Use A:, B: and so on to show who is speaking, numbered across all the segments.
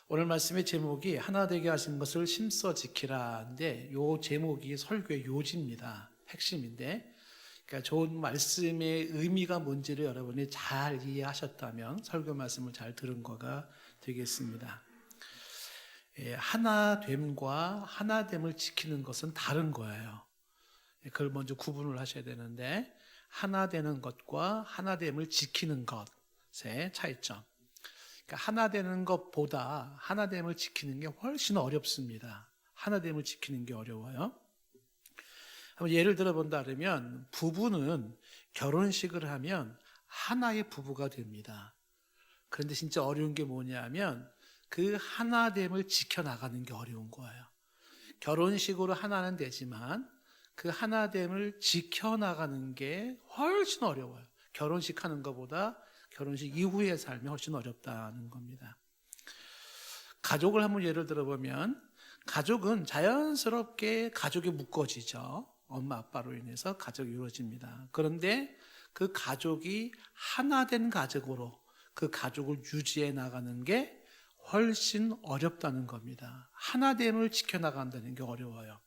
A: 오늘 말씀의 제목이 하나 되게 하신 것을 힘써 지키라인데, 요 제목이 설교의 요지입니다. 핵심인데, 그러니까 좋은 말씀의 의미가 뭔지를 여러분이 잘 이해하셨다면 설교 말씀을 잘 들은 거가 되겠습니다. 하나됨과 하나됨을 지키는 것은 다른 거예요. 그걸 먼저 구분을 하셔야 되는데, 하나 되는 것과 하나됨을 지키는 것의 차이점. 그러니까 하나 되는 것보다 하나됨을 지키는 게 훨씬 어렵습니다. 하나됨을 지키는 게 어려워요. 한번 예를 들어 본다 그러면, 부부는 결혼식을 하면 하나의 부부가 됩니다. 그런데 진짜 어려운 게 뭐냐면 그 하나됨을 지켜나가는 게 어려운 거예요. 결혼식으로 하나는 되지만 그 하나됨을 지켜나가는 게 훨씬 어려워요. 결혼식 하는 것보다 결혼식 이후의 삶이 훨씬 어렵다는 겁니다. 가족을 한번 예를 들어보면, 가족은 자연스럽게 가족이 묶어지죠. 엄마 아빠로 인해서 가족이 이루어집니다. 그런데 그 가족이 하나 된 가족으로 그 가족을 유지해 나가는 게 훨씬 어렵다는 겁니다. 하나됨을 지켜나간다는 게 어려워요.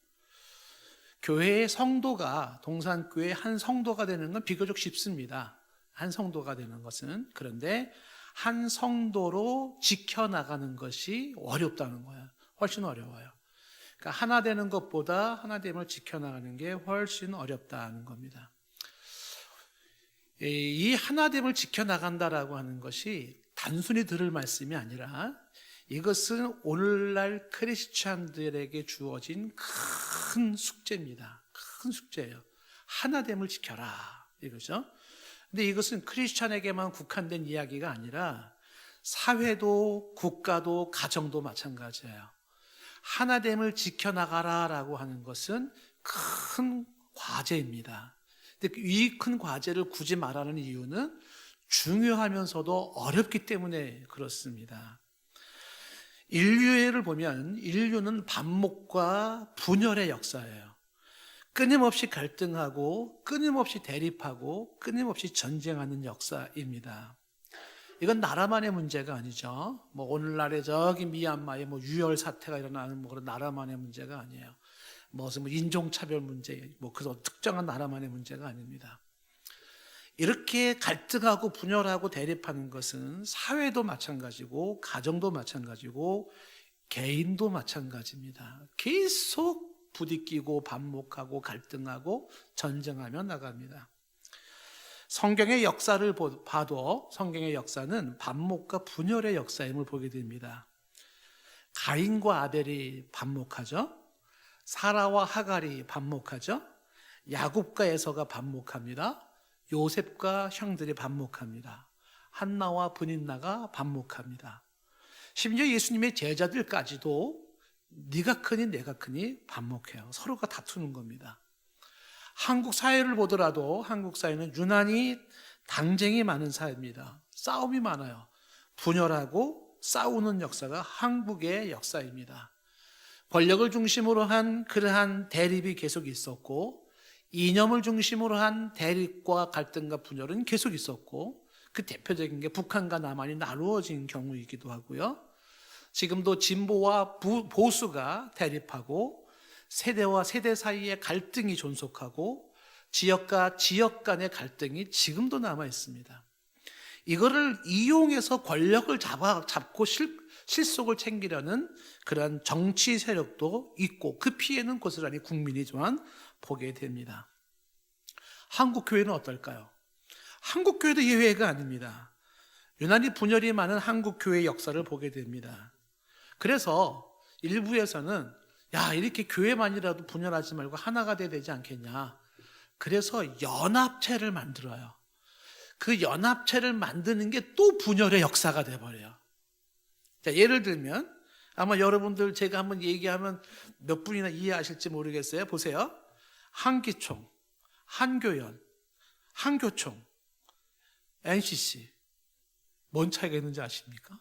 A: 교회의 성도가, 동산교회 한 성도가 되는 건 비교적 쉽습니다. 한 성도가 되는 것은. 그런데 한 성도로 지켜나가는 것이 어렵다는 거예요. 훨씬 어려워요. 그러니까 하나 되는 것보다 하나됨을 지켜나가는 게 훨씬 어렵다는 겁니다. 이 하나됨을 지켜나간다라고 하는 것이 단순히 들을 말씀이 아니라, 이것은 오늘날 크리스찬들에게 주어진 큰 숙제입니다. 큰 숙제예요. 하나됨을 지켜라, 이거죠. 근데 이것은 크리스찬에게만 국한된 이야기가 아니라 사회도 국가도 가정도 마찬가지예요. 하나됨을 지켜나가라라고 하는 것은 큰 과제입니다. 근데 이 큰 과제를 굳이 말하는 이유는 중요하면서도 어렵기 때문에 그렇습니다. 인류를 보면 인류는 반목과 분열의 역사예요. 끊임없이 갈등하고 끊임없이 대립하고 끊임없이 전쟁하는 역사입니다. 이건 나라만의 문제가 아니죠. 오늘날에 저기 미얀마에 유혈 사태가 일어나는 그런 나라만의 문제가 아니에요. 무슨 인종차별 문제, 그래서 특정한 나라만의 문제가 아닙니다. 이렇게 갈등하고 분열하고 대립하는 것은 사회도 마찬가지고 가정도 마찬가지고 개인도 마찬가지입니다. 계속 부딪히고 반목하고 갈등하고 전쟁하며 나갑니다. 성경의 역사를 봐도 성경의 역사는 반목과 분열의 역사임을 보게 됩니다. 가인과 아벨이 반목하죠. 사라와 하갈이 반목하죠. 야곱과 에서가 반목합니다. 요셉과 형들이 반목합니다. 한나와 브닌나가 반목합니다. 심지어 예수님의 제자들까지도 네가 크니 내가 크니 반목해요. 서로가 다투는 겁니다. 한국 사회를 보더라도 한국 사회는 유난히 당쟁이 많은 사회입니다. 싸움이 많아요. 분열하고 싸우는 역사가 한국의 역사입니다. 권력을 중심으로 한 그러한 대립이 계속 있었고, 이념을 중심으로 한 대립과 갈등과 분열은 계속 있었고, 그 대표적인 게 북한과 남한이 나누어진 경우이기도 하고요. 지금도 진보와 보수가 대립하고 세대와 세대 사이의 갈등이 존속하고 지역과 지역 간의 갈등이 지금도 남아 있습니다. 이거를 이용해서 권력을 잡고 실속을 챙기려는 그런 정치 세력도 있고, 그 피해는 고스란히 국민이지만 보게 됩니다. 한국 교회는 어떨까요? 한국 교회도 예외가 아닙니다. 유난히 분열이 많은 한국 교회의 역사를 보게 됩니다. 그래서 일부에서는 이렇게 교회만이라도 분열하지 말고 하나가 돼야 되지 않겠냐. 그래서 연합체를 만들어요. 그 연합체를 만드는 게 또 분열의 역사가 돼버려요. 자, 예를 들면 아마 여러분들 제가 한번 얘기하면 몇 분이나 이해하실지 모르겠어요. 보세요. 한기총, 한교연, 한교총, NCC. 뭔 차이가 있는지 아십니까?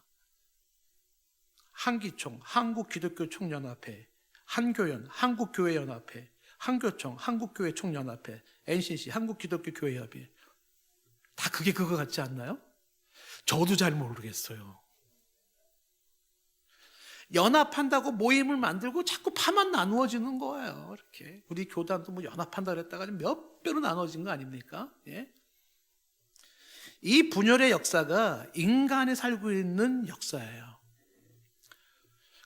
A: 한기총, 한국기독교총연합회, 한교연, 한국교회연합회, 한교총, 한국교회총연합회, NCC, 한국기독교교회협의. 다 그게 그거 같지 않나요? 저도 잘 모르겠어요. 연합한다고 모임을 만들고 자꾸 파만 나누어지는 거예요. 이렇게 우리 교단도 뭐 연합한다 그랬다가 몇 배로 나눠진 거 아닙니까? 예? 이 분열의 역사가 인간이 살고 있는 역사예요.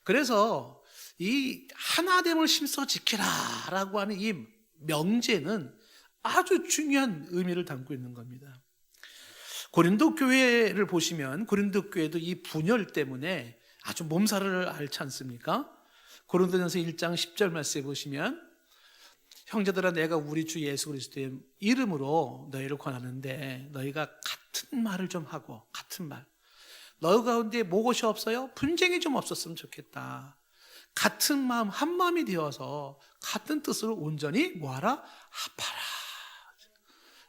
A: 그래서 이 하나됨을 심써 지키라라고 하는 이 명제는 아주 중요한 의미를 담고 있는 겁니다. 고린도 교회를 보시면 고린도 교회도 이 분열 때문에 아주 몸살을 앓지 않습니까? 고린도전서 1장 10절 말씀에 보시면 형제들아 내가 우리 주 예수 그리스도의 이름으로 너희를 권하는데 너희가 같은 말을 좀 하고 같은 말 너희 가운데 뭐것이 없어요? 분쟁이 좀 없었으면 좋겠다. 같은 마음 한 마음이 되어서 같은 뜻으로 온전히 뭐하라? 합하라.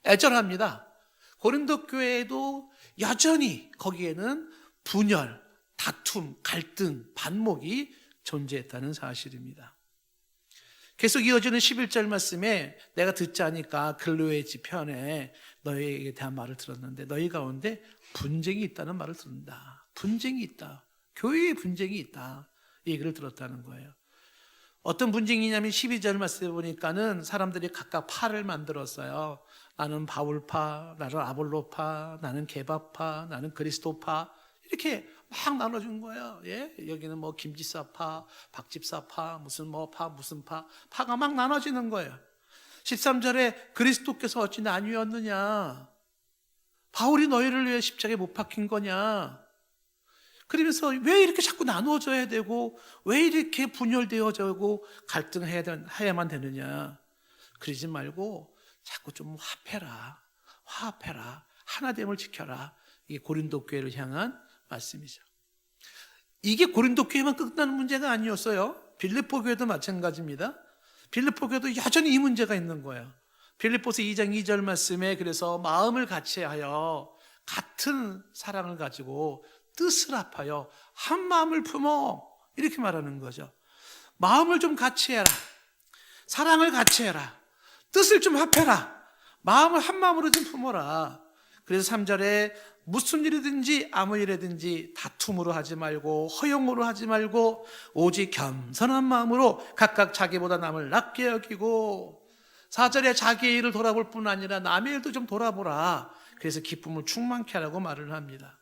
A: 애절합니다. 고린도 교회에도 여전히 거기에는 분열, 다툼, 갈등, 반목이 존재했다는 사실입니다. 계속 이어지는 11절 말씀에 내가 듣지 않으니까 글로의 지편에 너희에게 대한 말을 들었는데 너희 가운데 분쟁이 있다는 말을 듣는다. 분쟁이 있다. 교회에 분쟁이 있다. 이 얘기를 들었다는 거예요. 어떤 분쟁이냐면 12절 말씀에 보니까는 사람들이 각각 파를 만들었어요. 나는 바울파, 나는 아볼로파, 나는 게바파, 나는 그리스도파 이렇게 막 나눠준 거예요. 예? 여기는 뭐 김지사파, 박집사파, 무슨 뭐 파, 무슨 파, 파가 막 나눠지는 거예요. 13절에 그리스도께서 어찌 나뉘었느냐? 바울이 너희를 위해 십자가에 못 박힌 거냐? 그러면서 왜 이렇게 자꾸 나누어져야 되고 왜 이렇게 분열되어져고 갈등해야만 되느냐? 그러지 말고 자꾸 좀 화합해라. 하나됨을 지켜라. 이게 고린도 교회를 향한 말씀이죠. 이게 고린도 교회만 끝나는 문제가 아니었어요. 빌립보 교회도 마찬가지입니다. 빌립보 교회도 여전히 이 문제가 있는 거예요. 빌립보서 2장 2절 말씀에 그래서 마음을 같이하여 같은 사랑을 가지고 뜻을 합하여 한 마음을 품어 이렇게 말하는 거죠. 마음을 좀 같이 해라. 사랑을 같이 해라. 뜻을 좀 합해라. 마음을 한 마음으로 좀 품어라. 그래서 3절에 무슨 일이든지 아무 일이든지 다툼으로 하지 말고 허용으로 하지 말고 오직 겸손한 마음으로 각각 자기보다 남을 낮게 여기고 4절에 자기의 일을 돌아볼 뿐 아니라 남의 일도 좀 돌아보라. 그래서 기쁨을 충만케 하라고 말을 합니다.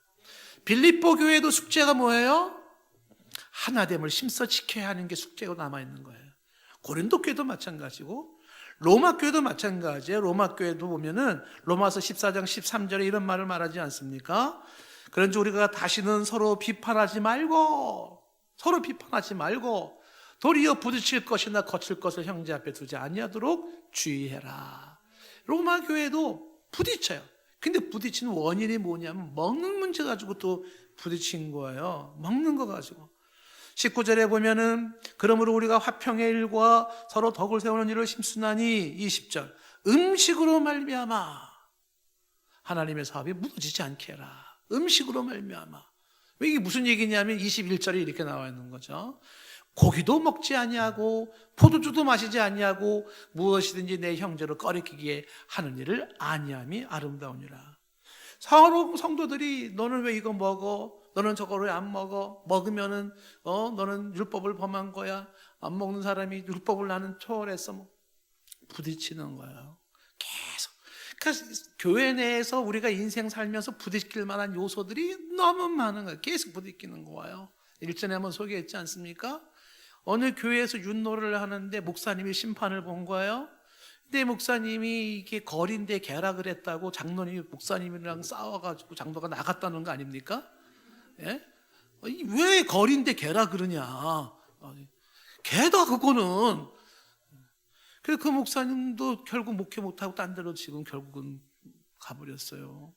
A: 빌립보 교회도 숙제가 뭐예요? 하나됨을 심써 지켜야 하는 게 숙제로 남아있는 거예요. 고린도 교회도 마찬가지고 로마 교회도 마찬가지예요. 로마 교회도 보면은 로마서 14장 13절에 이런 말을 말하지 않습니까? 그런지 우리가 다시는 서로 비판하지 말고 도리어 부딪힐 것이나 거칠 것을 형제 앞에 두지 아니하도록 주의해라. 로마 교회도 부딪혀요. 근데 부딪히는 원인이 뭐냐면 먹는 문제 가지고 또 부딪힌 거예요. 먹는 거 가지고. 19절에 보면은 그러므로 우리가 화평의 일과 서로 덕을 세우는 일을 심쓰나니 20절 음식으로 말미암아 하나님의 사업이 무너지지 않게 해라. 음식으로 말미암아. 왜 이게 무슨 얘기냐면 21절에 이렇게 나와 있는 거죠. 고기도 먹지 아니하고 포도주도 마시지 아니하고 무엇이든지 내 형제로 꺼리키기에 하는 일을 아니함이 아름다우니라. 서로 성도들이 너는 왜 이거 먹어? 너는 저걸 왜 안 먹어? 먹으면은 너는 율법을 범한 거야. 안 먹는 사람이 율법을 나는 초월했어. 뭐 부딪히는 거예요. 계속. 그러니까 교회 내에서 우리가 인생 살면서 부딪힐 만한 요소들이 너무 많은 거예요. 계속 부딪히는 거예요. 일전에 한번 소개했지 않습니까? 어느 교회에서 윷놀이를 하는데 목사님이 심판을 본 거예요. 근데 목사님이 이게 거리인데 개락을 했다고 장로님이 목사님이랑 싸워가지고 장로가 나갔다는 거 아닙니까? 예? 왜 거리인데 개라 그러냐? 개다 그거는. 그래서 그 목사님도 결국 목회 못하고 딴 데로 지금 결국은 가버렸어요.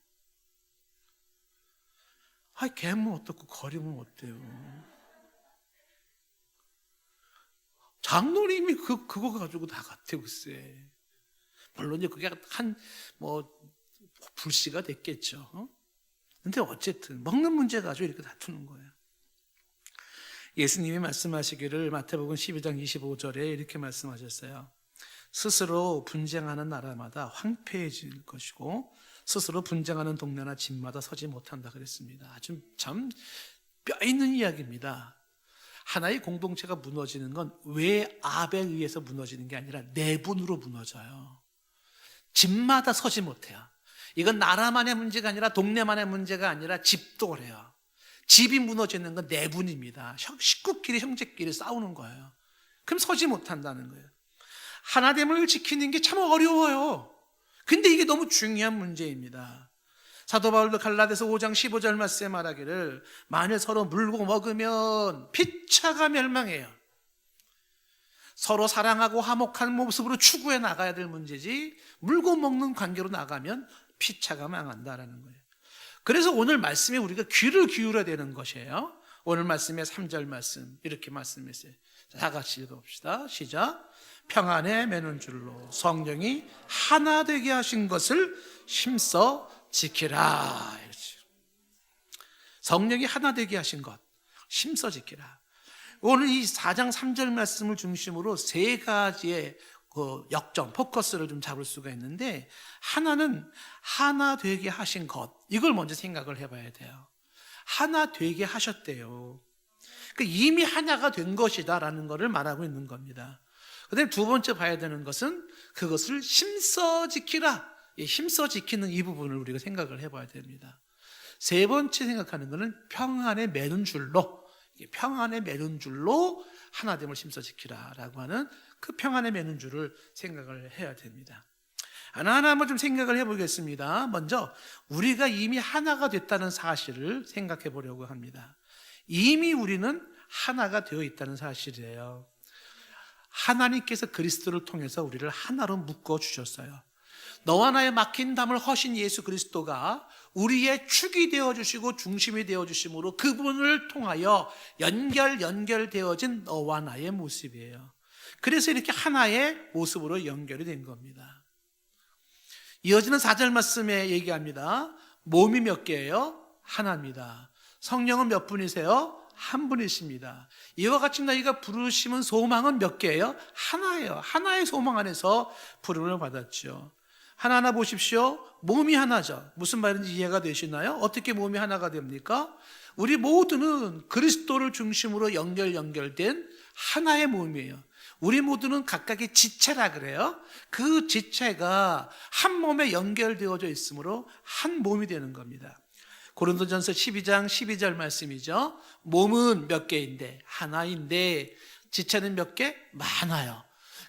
A: 개면 어떻고 거리면 어때요? 장로님이 그거 가지고 나갔대요, 글쎄. 물론 이제 그게 불씨가 됐겠죠. 근데 어쨌든 먹는 문제 가지고 이렇게 다투는 거예요. 예수님이 말씀하시기를 마태복음 12장 25절에 이렇게 말씀하셨어요. 스스로 분쟁하는 나라마다 황폐해질 것이고 스스로 분쟁하는 동네나 집마다 서지 못한다 그랬습니다. 아주 참 뼈 있는 이야기입니다. 하나의 공동체가 무너지는 건 외압에 의해서 무너지는 게 아니라 내분으로 무너져요. 집마다 서지 못해요. 이건 나라만의 문제가 아니라 동네만의 문제가 아니라 집도 그래요. 집이 무너지는 건 내분입니다. 식구끼리 형제끼리 싸우는 거예요. 그럼 서지 못한다는 거예요. 하나됨을 지키는 게 참 어려워요. 근데 이게 너무 중요한 문제입니다. 사도 바울도 갈라디아서 5장 15절 말씀에 말하기를 만일 서로 물고 먹으면 피차가 멸망해요. 서로 사랑하고 화목한 모습으로 추구해 나가야 될 문제지 물고 먹는 관계로 나가면 피차가 망한다라는 거예요. 그래서 오늘 말씀에 우리가 귀를 기울여야 되는 것이에요. 오늘 말씀의 3절 말씀 이렇게 말씀했어요. 다 같이 읽어봅시다. 시작. 평안에 매는 줄로 성령이 하나 되게 하신 것을 힘써 지키라. 성령이 하나 되게 하신 것 힘써 지키라. 오늘 이 4장 3절 말씀을 중심으로 세 가지의 역점, 포커스를 좀 잡을 수가 있는데, 하나는 하나 되게 하신 것, 이걸 먼저 생각을 해봐야 돼요. 하나 되게 하셨대요. 그러니까 이미 하나가 된 것이다라는 것을 말하고 있는 겁니다. 그 다음에 두 번째 봐야 되는 것은 그것을 힘써 지키라. 힘써 지키는 이 부분을 우리가 생각을 해봐야 됩니다. 세 번째 생각하는 것은 평안에 매는 줄로, 평안에 매는 줄로 하나됨을 힘써 지키라라고 하는 그 평안에 매는 줄을 생각을 해야 됩니다. 하나하나 한번 좀 생각을 해보겠습니다. 먼저 우리가 이미 하나가 됐다는 사실을 생각해 보려고 합니다. 이미 우리는 하나가 되어 있다는 사실이에요. 하나님께서 그리스도를 통해서 우리를 하나로 묶어 주셨어요. 너와 나의 막힌 담을 허신 예수 그리스도가 우리의 축이 되어주시고 중심이 되어주심으로 그분을 통하여 연결되어진 너와 나의 모습이에요. 그래서 이렇게 하나의 모습으로 연결이 된 겁니다. 이어지는 4절 말씀에 얘기합니다. 몸이 몇 개예요? 하나입니다. 성령은 몇 분이세요? 한 분이십니다. 이와 같이 너희가 부르심은 소망은 몇 개예요? 하나예요. 하나의 소망 안에서 부름을 받았죠. 하나하나 보십시오. 몸이 하나죠. 무슨 말인지 이해가 되시나요? 어떻게 몸이 하나가 됩니까? 우리 모두는 그리스도를 중심으로 연결된 하나의 몸이에요. 우리 모두는 각각의 지체라 그래요. 그 지체가 한 몸에 연결되어져 있으므로 한 몸이 되는 겁니다. 고린도전서 12장 12절 말씀이죠. 몸은 몇 개인데 하나인데 지체는 몇 개? 많아요.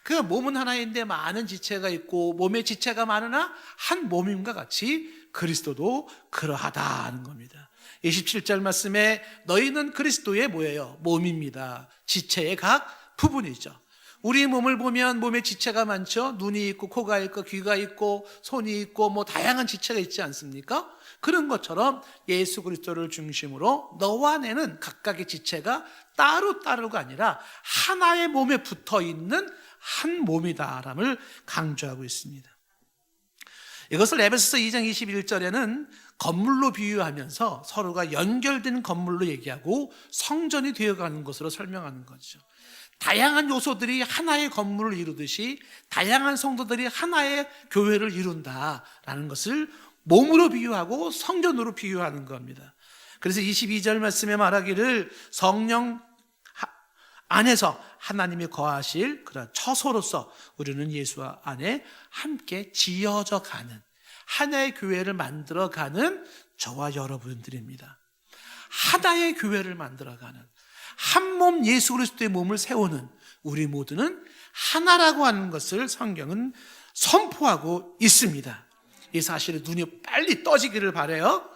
A: 그 몸은 하나인데 많은 지체가 있고 몸의 지체가 많으나 한 몸임과 같이 그리스도도 그러하다는 겁니다. 27절 말씀에 너희는 그리스도의 뭐예요? 몸입니다. 지체의 각 부분이죠. 우리 몸을 보면 몸에 지체가 많죠. 눈이 있고 코가 있고 귀가 있고 손이 있고 뭐 다양한 지체가 있지 않습니까? 그런 것처럼 예수 그리스도를 중심으로 너와 내는 각각의 지체가 따로따로가 아니라 하나의 몸에 붙어있는 한 몸이다람을 강조하고 있습니다. 이것을 에베소서 2장 21절에는 건물로 비유하면서 서로가 연결된 건물로 얘기하고 성전이 되어가는 것으로 설명하는 거죠. 다양한 요소들이 하나의 건물을 이루듯이 다양한 성도들이 하나의 교회를 이룬다라는 것을 몸으로 비유하고 성전으로 비유하는 겁니다. 그래서 22절 말씀에 말하기를 성령 안에서 하나님이 거하실 그런 처소로서 우리는 예수 안에 함께 지어져 가는 하나의 교회를 만들어가는 저와 여러분들입니다. 하나의 교회를 만들어가는 한 몸 예수 그리스도의 몸을 세우는 우리 모두는 하나라고 하는 것을 성경은 선포하고 있습니다. 이 사실에 눈이 빨리 떠지기를 바라요.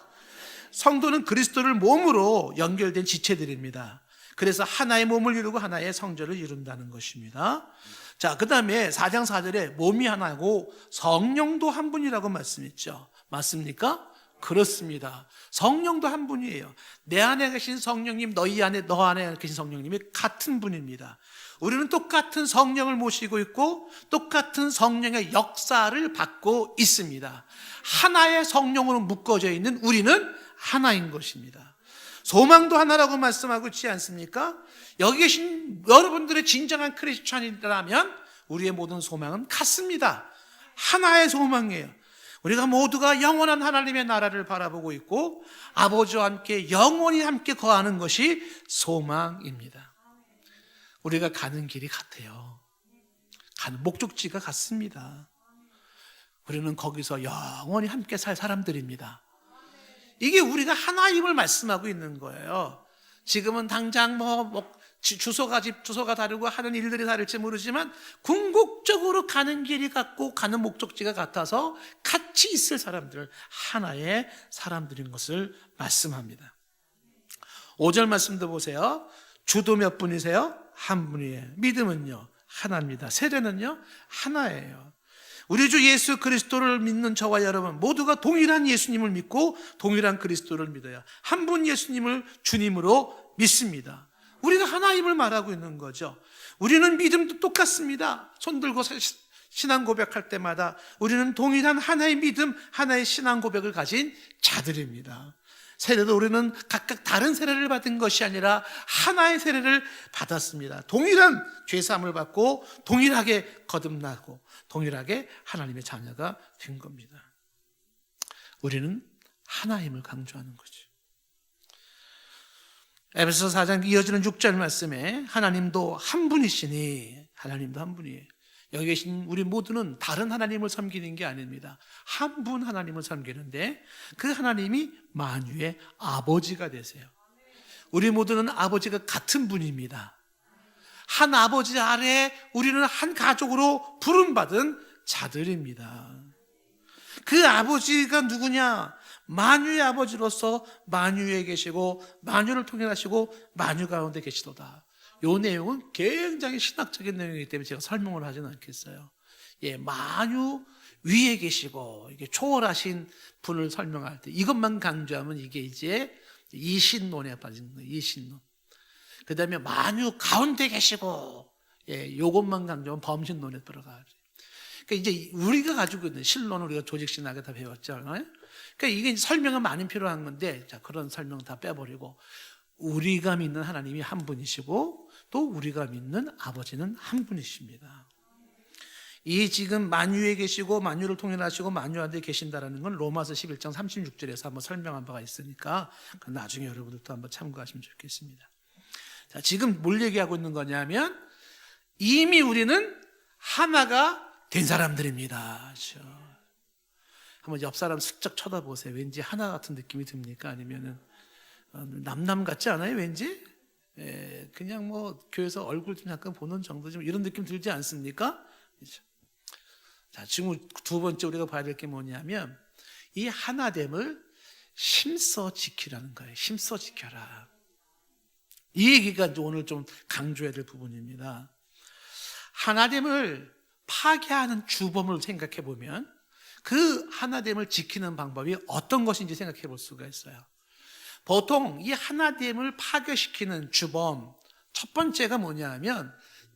A: 성도는 그리스도를 몸으로 연결된 지체들입니다. 그래서 하나의 몸을 이루고 하나의 성전을 이룬다는 것입니다. 자, 그 다음에 4장 4절에 몸이 하나고 성령도 한 분이라고 말씀했죠. 맞습니까? 그렇습니다. 성령도 한 분이에요. 내 안에 계신 성령님, 너 안에 계신 성령님이 같은 분입니다. 우리는 똑같은 성령을 모시고 있고 똑같은 성령의 역사를 받고 있습니다. 하나의 성령으로 묶어져 있는 우리는 하나인 것입니다. 소망도 하나라고 말씀하고 있지 않습니까? 여기 계신 여러분들의 진정한 크리스찬이라면 우리의 모든 소망은 같습니다. 하나의 소망이에요. 우리가 모두가 영원한 하나님의 나라를 바라보고 있고 아버지와 함께 영원히 함께 거하는 것이 소망입니다. 우리가 가는 길이 같아요. 가는 목적지가 같습니다. 우리는 거기서 영원히 함께 살 사람들입니다. 이게 우리가 하나임을 말씀하고 있는 거예요. 지금은 당장 주소가 다르고 하는 일들이 다를지 모르지만 궁극적으로 가는 길이 같고 가는 목적지가 같아서 같이 있을 사람들, 하나의 사람들인 것을 말씀합니다. 5절 말씀도 보세요. 주도 몇 분이세요? 한 분이에요. 믿음은요? 하나입니다. 세례는요? 하나예요. 우리 주 예수 그리스도를 믿는 저와 여러분 모두가 동일한 예수님을 믿고 동일한 그리스도를 믿어요. 한 분 예수님을 주님으로 믿습니다. 우리가 하나임을 말하고 있는 거죠. 우리는 믿음도 똑같습니다. 손 들고 신앙 고백할 때마다 우리는 동일한 하나의 믿음, 하나의 신앙 고백을 가진 자들입니다. 세례도 우리는 각각 다른 세례를 받은 것이 아니라 하나의 세례를 받았습니다. 동일한 죄사함을 받고 동일하게 거듭나고 동일하게 하나님의 자녀가 된 겁니다. 우리는 하나임을 강조하는 거죠. 에베소서 4장 이어지는 6절 말씀에 하나님도 한 분이시니, 하나님도 한 분이에요. 여기 계신 우리 모두는 다른 하나님을 섬기는 게 아닙니다. 한 분 하나님을 섬기는데 그 하나님이 만유의 아버지가 되세요. 우리 모두는 아버지가 같은 분입니다. 한 아버지 아래 우리는 한 가족으로 부름받은 자들입니다. 그 아버지가 누구냐? 만유의 아버지로서 만유에 계시고 만유를 통일하시고 만유 가운데 계시도다. 이 내용은 굉장히 신학적인 내용이기 때문에 제가 설명을 하지는 않겠어요. 만유 위에 계시고 이게 초월하신 분을 설명할 때 이것만 강조하면 이게 이제 이신론에 빠지는 거예요. 이신론. 그 다음에 만유 가운데 계시고 이것만 강조하면 범신론에 들어가죠. 그러니까 이제 우리가 가지고 있는 신론을 우리가 조직신학에 다 배웠잖아요. 그러니까 이게 설명은 많이 필요한 건데 자, 그런 설명 다 빼버리고 우리가 믿는 하나님이 한 분이시고 또 우리가 믿는 아버지는 한 분이십니다. 이 지금 만유에 계시고 만유를 통일하시고 만유 안에 계신다라는 건 로마서 11장 36절에서 한번 설명한 바가 있으니까 나중에 여러분들도 한번 참고하시면 좋겠습니다. 자, 지금 뭘 얘기하고 있는 거냐면 이미 우리는 하나가 된 사람들입니다. 그렇죠? 한번 옆 사람 슬쩍 쳐다보세요. 왠지 하나 같은 느낌이 듭니까? 아니면은 남남 같지 않아요? 왠지? 그냥 뭐 교회에서 얼굴 좀 잠깐 보는 정도 좀 이런 느낌 들지 않습니까? 그렇죠? 자, 지금 두 번째 우리가 봐야 될 게 뭐냐면 이 하나됨을 힘써 지키라는 거예요. 힘써 지켜라. 이 얘기가 이제 오늘 좀 강조해야 될 부분입니다. 하나됨을 파괴하는 주범을 생각해 보면 그 하나됨을 지키는 방법이 어떤 것인지 생각해 볼 수가 있어요. 보통 이 하나됨을 파괴시키는 주범 첫 번째가 뭐냐 하면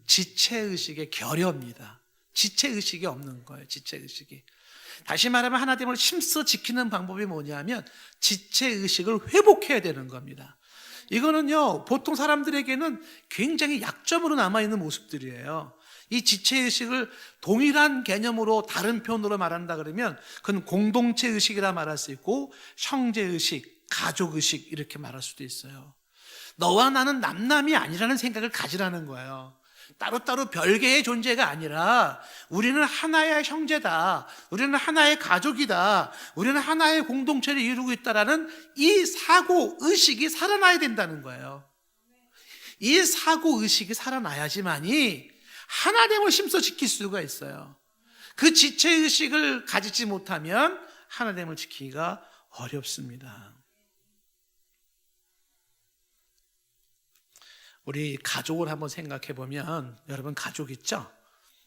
A: 지체의식의 결여입니다. 지체의식이 없는 거예요. 지체의식이. 다시 말하면 하나됨을 힘써 지키는 방법이 뭐냐 하면 지체의식을 회복해야 되는 겁니다. 이거는요 보통 사람들에게는 굉장히 약점으로 남아있는 모습들이에요. 이 지체의식을 동일한 개념으로 다른 표현으로 말한다 그러면 그건 공동체의식이라 말할 수 있고 형제의식, 가족의식 이렇게 말할 수도 있어요. 너와 나는 남남이 아니라는 생각을 가지라는 거예요. 따로따로 별개의 존재가 아니라 우리는 하나의 형제다. 우리는 하나의 가족이다. 우리는 하나의 공동체를 이루고 있다라는 이 사고의식이 살아나야 된다는 거예요. 이 사고의식이 살아나야지만이 하나됨을 힘써 지킬 수가 있어요. 그 지체의식을 가지지 못하면 하나됨을 지키기가 어렵습니다. 우리 가족을 한번 생각해 보면 여러분 가족 있죠?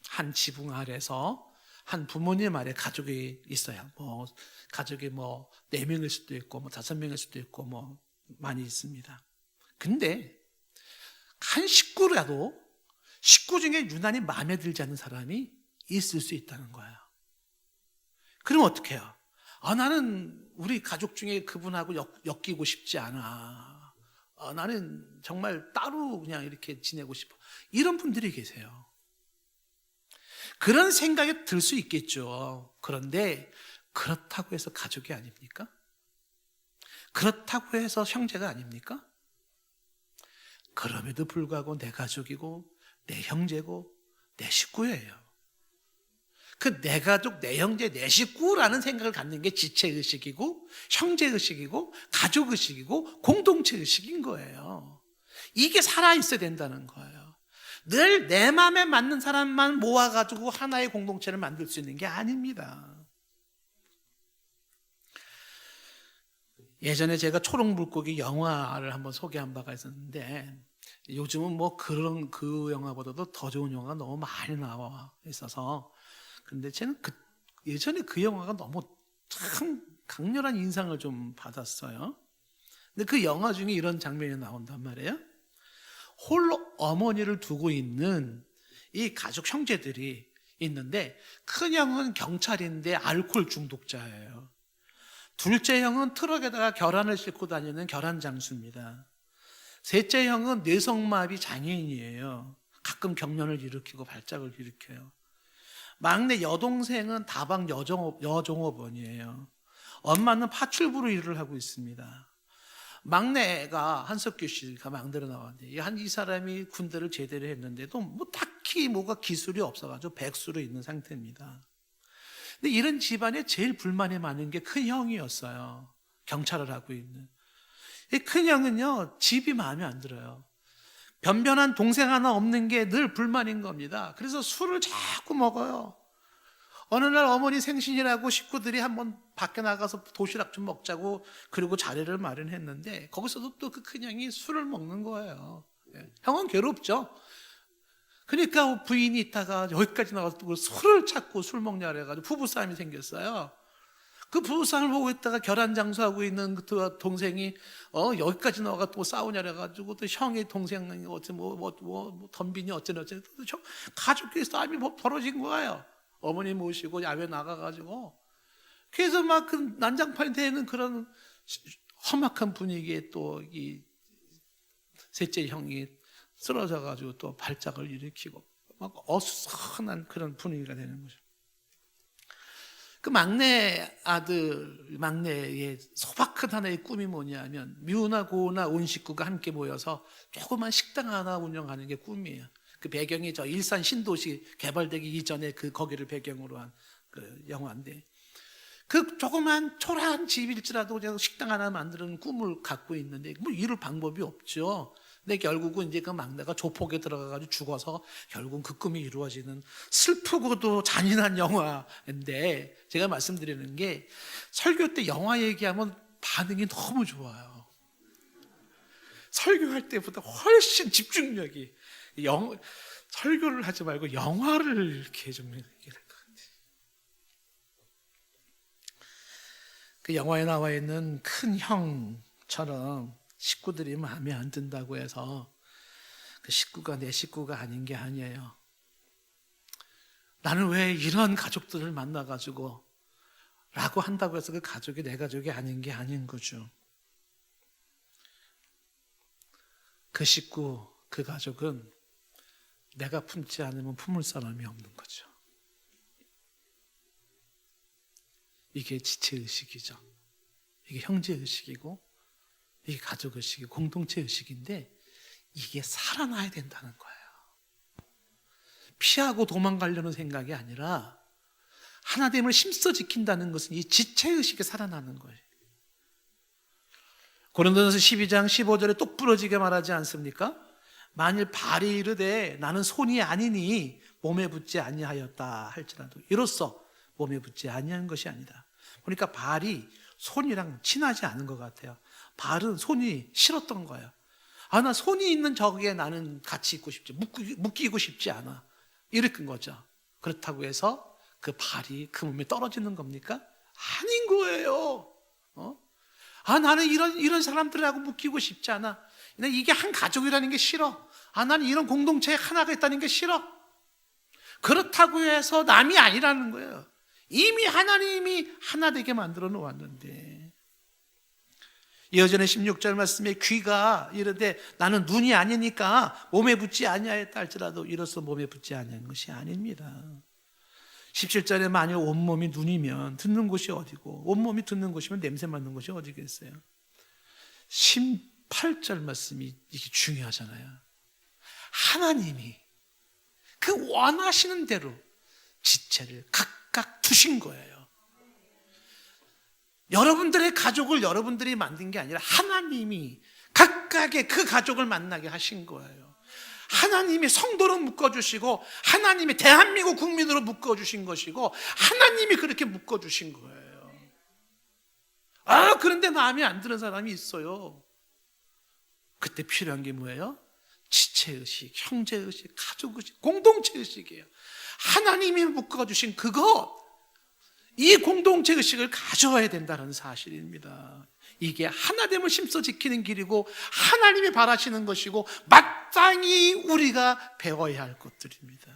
A: 한 지붕 아래서 한 부모님 아래 가족이 있어요. 가족이 4명일 수도 있고 5명일 수도 있고 많이 있습니다. 근데 한 식구라도 식구 중에 유난히 마음에 들지 않는 사람이 있을 수 있다는 거예요. 그럼 어떻게 해요? 나는 우리 가족 중에 그분하고 엮이고 싶지 않아. 나는 정말 따로 그냥 이렇게 지내고 싶어. 이런 분들이 계세요. 그런 생각이 들 수 있겠죠. 그런데 그렇다고 해서 가족이 아닙니까? 그렇다고 해서 형제가 아닙니까? 그럼에도 불구하고 내 가족이고 내 형제고 내 식구예요. 그 내 가족, 내 형제, 내 식구라는 생각을 갖는 게 지체의식이고 형제의식이고 가족의식이고 공동체의식인 거예요. 이게 살아있어야 된다는 거예요. 늘 내 마음에 맞는 사람만 모아가지고 하나의 공동체를 만들 수 있는 게 아닙니다. 예전에 제가 초록물고기 영화를 한번 소개한 바가 있었는데 요즘은 뭐 그런 그 영화보다도 더 좋은 영화가 너무 많이 나와 있어서 근데 저는 예전에 그 영화가 너무 참 강렬한 인상을 좀 받았어요. 근데 그 영화 중에 이런 장면이 나온단 말이에요. 홀로 어머니를 두고 있는 이 가족 형제들이 있는데 큰 형은 경찰인데 알코올 중독자예요. 둘째 형은 트럭에다가 계란을 싣고 다니는 계란 장수입니다. 셋째 형은 뇌성마비 장애인이에요. 가끔 경련을 일으키고 발작을 일으켜요. 막내 여동생은 다방 여종업원이에요. 엄마는 파출부로 일을 하고 있습니다. 막내가 한석규 씨가 막내로 나왔는데 이 사람이 군대를 제대를 했는데도 뭐 딱히 뭐가 기술이 없어가지고 백수로 있는 상태입니다. 근데 이런 집안에 제일 불만이 많은 게 큰 형이었어요. 경찰을 하고 있는. 이 큰 형은요, 집이 마음에 안 들어요. 변변한 동생 하나 없는 게 늘 불만인 겁니다. 그래서 술을 자꾸 먹어요. 어느 날 어머니 생신이라고 식구들이 한번 밖에 나가서 도시락 좀 먹자고 그리고 자리를 마련했는데 거기서도 또 그 큰 형이 술을 먹는 거예요. 형은 괴롭죠. 그러니까 부인이 있다가 여기까지 나가서 또 술을 찾고 술 먹냐 그래가지고 부부싸움이 생겼어요. 그 부부싸움을 보고 있다가 결혼 장수하고 있는 그 동생이 여기까지 나와가 또 싸우냐 그래가지고 또 형의 동생이 덤비니 어쩌네 가족끼리 싸움이 벌어진 거예요. 어머니 모시고 야외 나가가지고 그래서 막 그 난장판이 되는 그런 험악한 분위기에 또 이 셋째 형이 쓰러져가지고 또 발작을 일으키고 막 어수선한 그런 분위기가 되는 거죠. 그 막내의 소박한 하나의 꿈이 뭐냐면 미우나 고우나 온 식구가 함께 모여서 조그만 식당 하나 운영하는 게 꿈이에요. 그 배경이 저 일산 신도시 개발되기 이전에 거기를 배경으로 한 그 영화인데 그 조그만 초라한 집일지라도 식당 하나 만드는 꿈을 갖고 있는데 뭐 이룰 방법이 없죠. 근데 결국은 이제 그 막내가 조폭에 들어가가지고 죽어서 결국은 그 꿈이 이루어지는 슬프고도 잔인한 영화인데 제가 말씀드리는 게 설교 때 영화 얘기하면 반응이 너무 좋아요. 설교할 때보다 훨씬 집중력이 설교를 하지 말고 영화를 이렇게 좀 얘기할 것 같아요. 그 영화에 나와 있는 큰 형처럼 식구들이 마음에 안 든다고 해서 그 식구가 내 식구가 아닌 게 아니에요. 나는 왜 이런 가족들을 만나가지고 라고 한다고 해서 그 가족이 내 가족이 아닌 게 아닌 거죠. 그 식구, 그 가족은 내가 품지 않으면 품을 사람이 없는 거죠. 이게 지체의식이죠. 이게 형제의식이고 이게 가족의식이고 공동체의식인데 이게 살아나야 된다는 거예요. 피하고 도망가려는 생각이 아니라 하나됨을 힘써 지킨다는 것은 이 지체의식에 살아나는 거예요. 고린도전서 12장 15절에 똑부러지게 말하지 않습니까? 만일 발이 이르되 나는 손이 아니니 몸에 붙지 아니하였다 할지라도 이로써 몸에 붙지 아니한 것이 아니다. 그러니까 발이 손이랑 친하지 않은 것 같아요. 발은 손이 싫었던 거예요. 나 손이 있는 저기에 나는 같이 있고 싶지, 묶이고 싶지 않아. 이렇게 거죠. 그렇다고 해서 그 발이 그 몸에 떨어지는 겁니까? 아닌 거예요. 나는 이런 사람들하고 묶이고 싶지 않아. 이게 한 가족이라는 게 싫어. 나는 이런 공동체에 하나가 있다는 게 싫어. 그렇다고 해서 남이 아니라는 거예요. 이미 하나님이 하나 되게 만들어 놓았는데 이어전의 16절 말씀에 귀가 이르되 나는 눈이 아니니까 몸에 붙지 아니하였다 할지라도 이로써 몸에 붙지 아니한 것이 아닙니다. 17절에 만일 온몸이 눈이면 듣는 곳이 어디고 온몸이 듣는 곳이면 냄새 맡는 곳이 어디겠어요. 8절 말씀이 이게 중요하잖아요. 하나님이 그 원하시는 대로 지체를 각각 두신 거예요. 여러분들의 가족을 여러분들이 만든 게 아니라 하나님이 각각의 그 가족을 만나게 하신 거예요. 하나님이 성도로 묶어주시고 하나님이 대한민국 국민으로 묶어주신 것이고 하나님이 그렇게 묶어주신 거예요. 그런데 마음에 안 드는 사람이 있어요. 그때 필요한 게 뭐예요? 지체의식, 형제의식, 가족의식, 공동체의식이에요. 하나님이 묶어주신 그것, 이 공동체의식을 가져와야 된다는 사실입니다. 이게 하나됨을 심써 지키는 길이고 하나님이 바라시는 것이고 마땅히 우리가 배워야 할 것들입니다.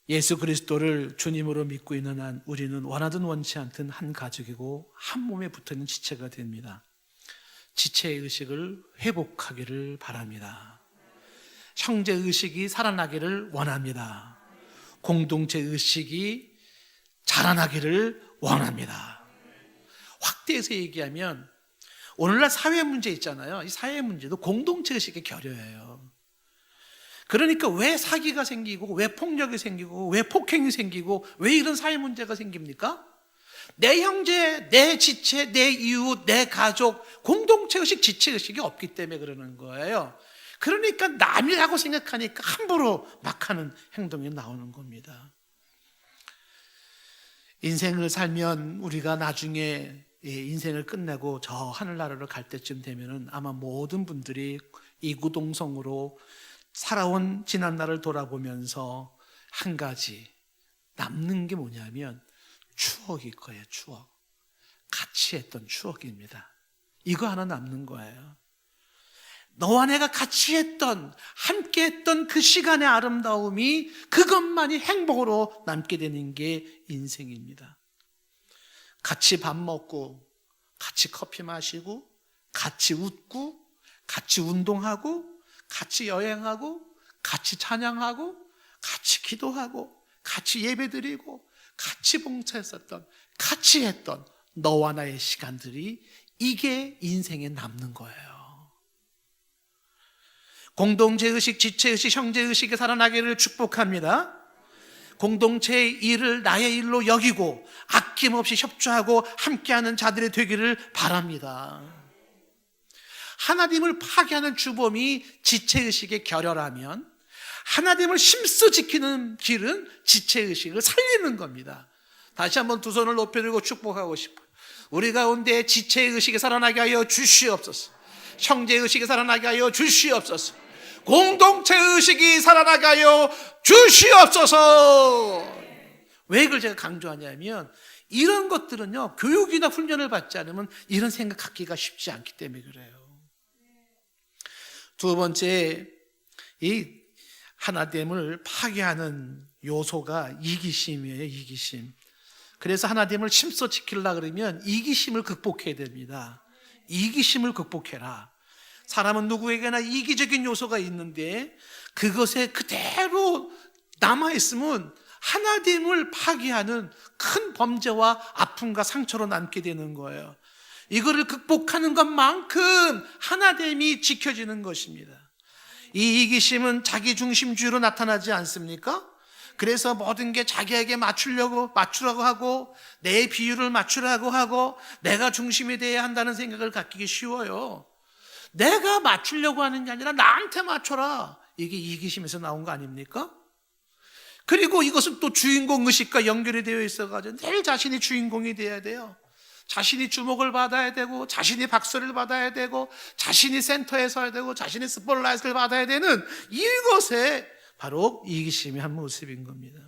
A: 예수 그리스도를 주님으로 믿고 있는 한 우리는 원하든 원치 않든 한 가족이고 한 몸에 붙어있는 지체가 됩니다. 지체의 의식을 회복하기를 바랍니다. 형제 의식이 살아나기를 원합니다. 공동체 의식이 자라나기를 원합니다. 확대해서 얘기하면 오늘날 사회 문제 있잖아요. 이 사회 문제도 공동체 의식의 결여예요. 그러니까 왜 사기가 생기고 왜 폭력이 생기고 왜 폭행이 생기고 왜 이런 사회 문제가 생깁니까? 내 형제, 내 지체, 내 이웃, 내 가족, 공동체의식, 지체의식이 없기 때문에 그러는 거예요. 그러니까 남이라고 생각하니까 함부로 막 하는 행동이 나오는 겁니다. 인생을 살면 우리가 나중에 인생을 끝내고 저 하늘나라로 갈 때쯤 되면은 아마 모든 분들이 이구동성으로 살아온 지난날을 돌아보면서 한 가지 남는 게 뭐냐면 추억일 거예요. 추억. 같이 했던 추억입니다. 이거 하나 남는 거예요. 너와 내가 같이 했던, 함께 했던 그 시간의 아름다움이 그것만이 행복으로 남게 되는 게 인생입니다. 같이 밥 먹고, 같이 커피 마시고, 같이 웃고, 같이 운동하고, 같이 여행하고, 같이 찬양하고, 같이 기도하고, 같이 예배드리고, 같이 봉사했었던, 같이 했던 너와 나의 시간들이 이게 인생에 남는 거예요. 공동체의식, 지체의식, 형제의식에 살아나기를 축복합니다. 공동체의 일을 나의 일로 여기고 아낌없이 협조하고 함께하는 자들이 되기를 바랍니다. 하나님을 파괴하는 주범이 지체의식의 결여라면 하나님을 힘써 지키는 길은 지체의식을 살리는 겁니다. 다시 한번 두 손을 높여들고 축복하고 싶어요. 우리 가운데 지체의식이 살아나게 하여 주시옵소서. 형제의식이 살아나게 하여 주시옵소서. 공동체의식이 살아나게 하여 주시옵소서. 왜 이걸 제가 강조하냐면 이런 것들은요 교육이나 훈련을 받지 않으면 이런 생각 갖기가 쉽지 않기 때문에 그래요. 두 번째, 이 하나됨을 파괴하는 요소가 이기심이에요. 이기심. 그래서 하나됨을 힘써 지키려고 그러면 이기심을 극복해야 됩니다. 이기심을 극복해라. 사람은 누구에게나 이기적인 요소가 있는데 그것에 그대로 남아있으면 하나됨을 파괴하는 큰 범죄와 아픔과 상처로 남게 되는 거예요. 이거를 극복하는 것만큼 하나됨이 지켜지는 것입니다. 이 이기심은 자기중심주의로 나타나지 않습니까? 그래서 모든 게 자기에게 맞추라고 하고 내 비율을 맞추라고 하고 내가 중심이 되어야 한다는 생각을 갖기 쉬워요. 내가 맞추려고 하는 게 아니라 나한테 맞춰라. 이게 이기심에서 나온 거 아닙니까? 그리고 이것은 또 주인공 의식과 연결이 되어 있어가지고 늘 자신이 주인공이 돼야 돼요. 자신이 주목을 받아야 되고 자신이 박수를 받아야 되고 자신이 센터에 서야 되고 자신이 스포트라이트를 받아야 되는 이것에 바로 이기심의 한 모습인 겁니다.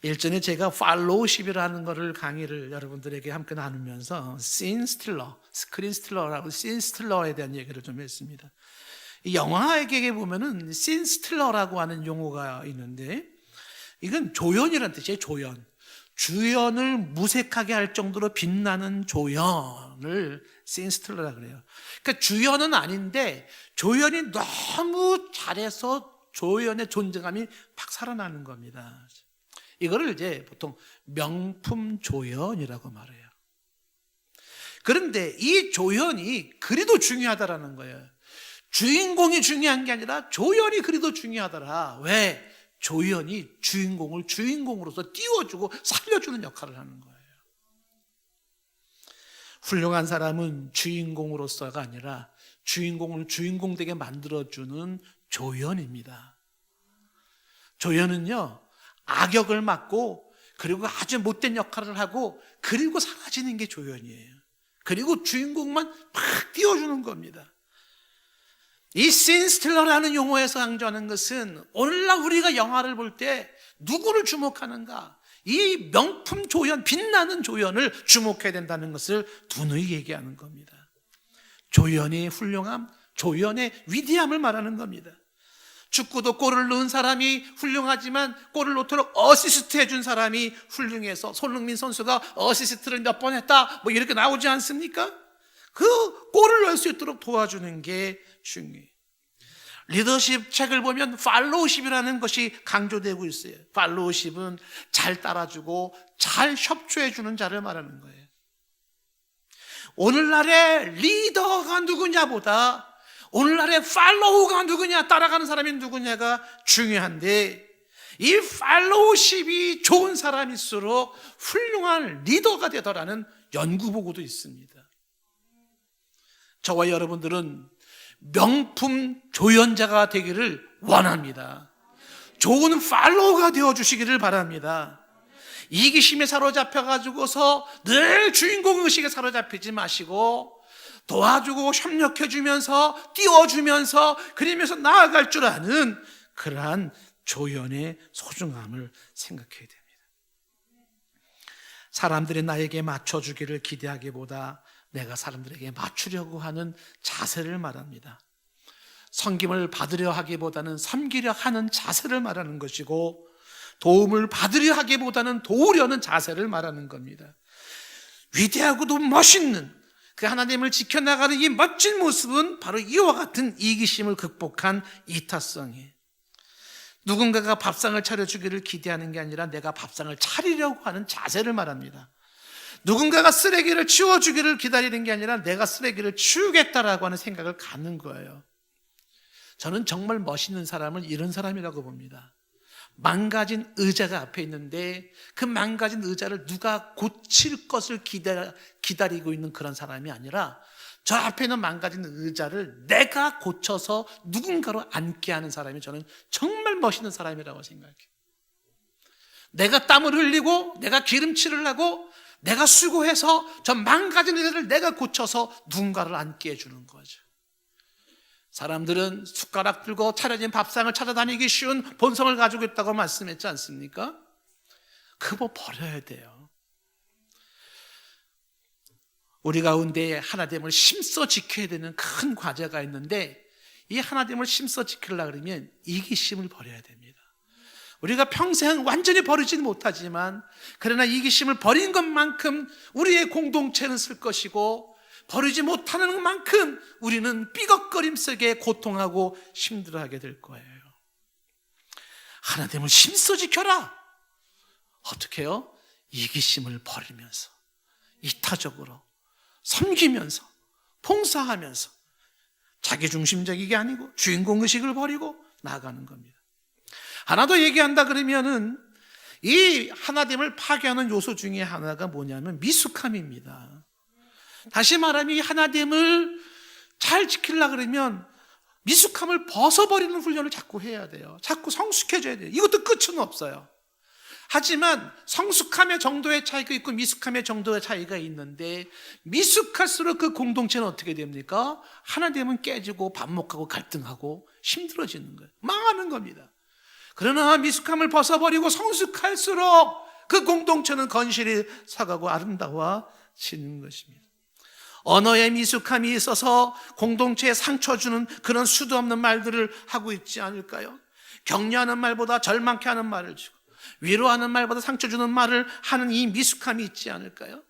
A: 일전에 제가 팔로우십이라는 거를 강의를 여러분들에게 함께 나누면서 씬 스틸러, 스크린 스틸러라고 씬 스틸러에 대한 얘기를 좀 했습니다. 이 영화에게 보면은 씬 스틸러라고 하는 용어가 있는데 이건 조연이라는 뜻이에요. 조연. 주연을 무색하게 할 정도로 빛나는 조연을 씬 스틸러라 그래요. 그러니까 주연은 아닌데 조연이 너무 잘해서 조연의 존재감이 팍 살아나는 겁니다. 이거를 이제 보통 명품 조연이라고 말해요. 그런데 이 조연이 그리도 중요하다라는 거예요. 주인공이 중요한 게 아니라 조연이 그리도 중요하더라. 왜? 조연이 주인공을 주인공으로서 띄워주고 살려주는 역할을 하는 거예요. 훌륭한 사람은 주인공으로서가 아니라 주인공을 주인공 되게 만들어주는 조연입니다. 조연은요, 악역을 맡고 그리고 아주 못된 역할을 하고 그리고 사라지는 게 조연이에요. 그리고 주인공만 막 띄워주는 겁니다. 이 씬스틸러라는 용어에서 강조하는 것은 오늘날 우리가 영화를 볼 때 누구를 주목하는가? 이 명품 조연, 빛나는 조연을 주목해야 된다는 것을 두누이 얘기하는 겁니다. 조연의 훌륭함, 조연의 위대함을 말하는 겁니다. 축구도 골을 넣은 사람이 훌륭하지만 골을 넣도록 어시스트 해준 사람이 훌륭해서 손흥민 선수가 어시스트를 몇 번 했다 뭐 이렇게 나오지 않습니까? 그 골을 넣을 수 있도록 도와주는 게 중요해요. 리더십 책을 보면 팔로우십이라는 것이 강조되고 있어요. 팔로우십은 잘 따라주고 잘 협조해주는 자를 말하는 거예요. 오늘날의 리더가 누구냐보다 오늘날의 팔로우가 누구냐, 따라가는 사람이 누구냐가 중요한데, 이 팔로우십이 좋은 사람일수록 훌륭한 리더가 되더라는 연구 보고도 있습니다. 저와 여러분들은 명품 조연자가 되기를 원합니다. 좋은 팔로우가 되어주시기를 바랍니다. 이기심에 사로잡혀가지고서 늘 주인공 의식에 사로잡히지 마시고 도와주고 협력해주면서 띄워주면서 그러면서 나아갈 줄 아는 그러한 조연의 소중함을 생각해야 됩니다. 사람들이 나에게 맞춰주기를 기대하기보다 내가 사람들에게 맞추려고 하는 자세를 말합니다. 섬김을 받으려 하기보다는 섬기려 하는 자세를 말하는 것이고, 도움을 받으려 하기보다는 도우려는 자세를 말하는 겁니다. 위대하고도 멋있는 그 하나님을 지켜나가는 이 멋진 모습은 바로 이와 같은 이기심을 극복한 이타성이에요. 누군가가 밥상을 차려주기를 기대하는 게 아니라 내가 밥상을 차리려고 하는 자세를 말합니다. 누군가가 쓰레기를 치워주기를 기다리는 게 아니라 내가 쓰레기를 치우겠다라고 하는 생각을 갖는 거예요. 저는 정말 멋있는 사람을 이런 사람이라고 봅니다. 망가진 의자가 앞에 있는데 그 망가진 의자를 누가 고칠 것을 기다리고 있는 그런 사람이 아니라 저 앞에 있는 망가진 의자를 내가 고쳐서 누군가로 앉게 하는 사람이 저는 정말 멋있는 사람이라고 생각해요. 내가 땀을 흘리고 내가 기름칠을 하고 내가 수고해서 저 망가진 의자를 내가 고쳐서 누군가를 앉게 해주는 거죠. 사람들은 숟가락 들고 차려진 밥상을 찾아다니기 쉬운 본성을 가지고 있다고 말씀했지 않습니까? 그거 버려야 돼요. 우리 가운데 하나됨을 힘써 지켜야 되는 큰 과제가 있는데, 이 하나됨을 힘써 지키려고 그러면 이기심을 버려야 됩니다. 우리가 평생 완전히 버리지는 못하지만, 그러나 이기심을 버린 것만큼 우리의 공동체는 쓸 것이고, 버리지 못하는 만큼 우리는 삐걱거림 속에 고통하고 힘들어하게 될 거예요. 하나됨을 힘써 지켜라. 어떻게 해요? 이기심을 버리면서, 이타적으로 섬기면서, 봉사하면서, 자기중심적이게 아니고 주인공의식을 버리고 나아가는 겁니다. 하나 더 얘기한다 그러면은 이 하나됨을 파괴하는 요소 중에 하나가 뭐냐면 미숙함입니다. 다시 말하면 이 하나됨을 잘 지키려고 그러면 미숙함을 벗어버리는 훈련을 자꾸 해야 돼요. 자꾸 성숙해져야 돼요. 이것도 끝은 없어요. 하지만 성숙함의 정도의 차이가 있고 미숙함의 정도의 차이가 있는데, 미숙할수록 그 공동체는 어떻게 됩니까? 하나됨은 깨지고 반목하고 갈등하고 힘들어지는 거예요. 망하는 겁니다. 그러나 미숙함을 벗어버리고 성숙할수록 그 공동체는 건실히 서가고 아름다워지는 것입니다. 언어의 미숙함이 있어서 공동체에 상처 주는 그런 수도 없는 말들을 하고 있지 않을까요? 격려하는 말보다 절망케 하는 말을 주고 위로하는 말보다 상처 주는 말을 하는 이 미숙함이 있지 않을까요?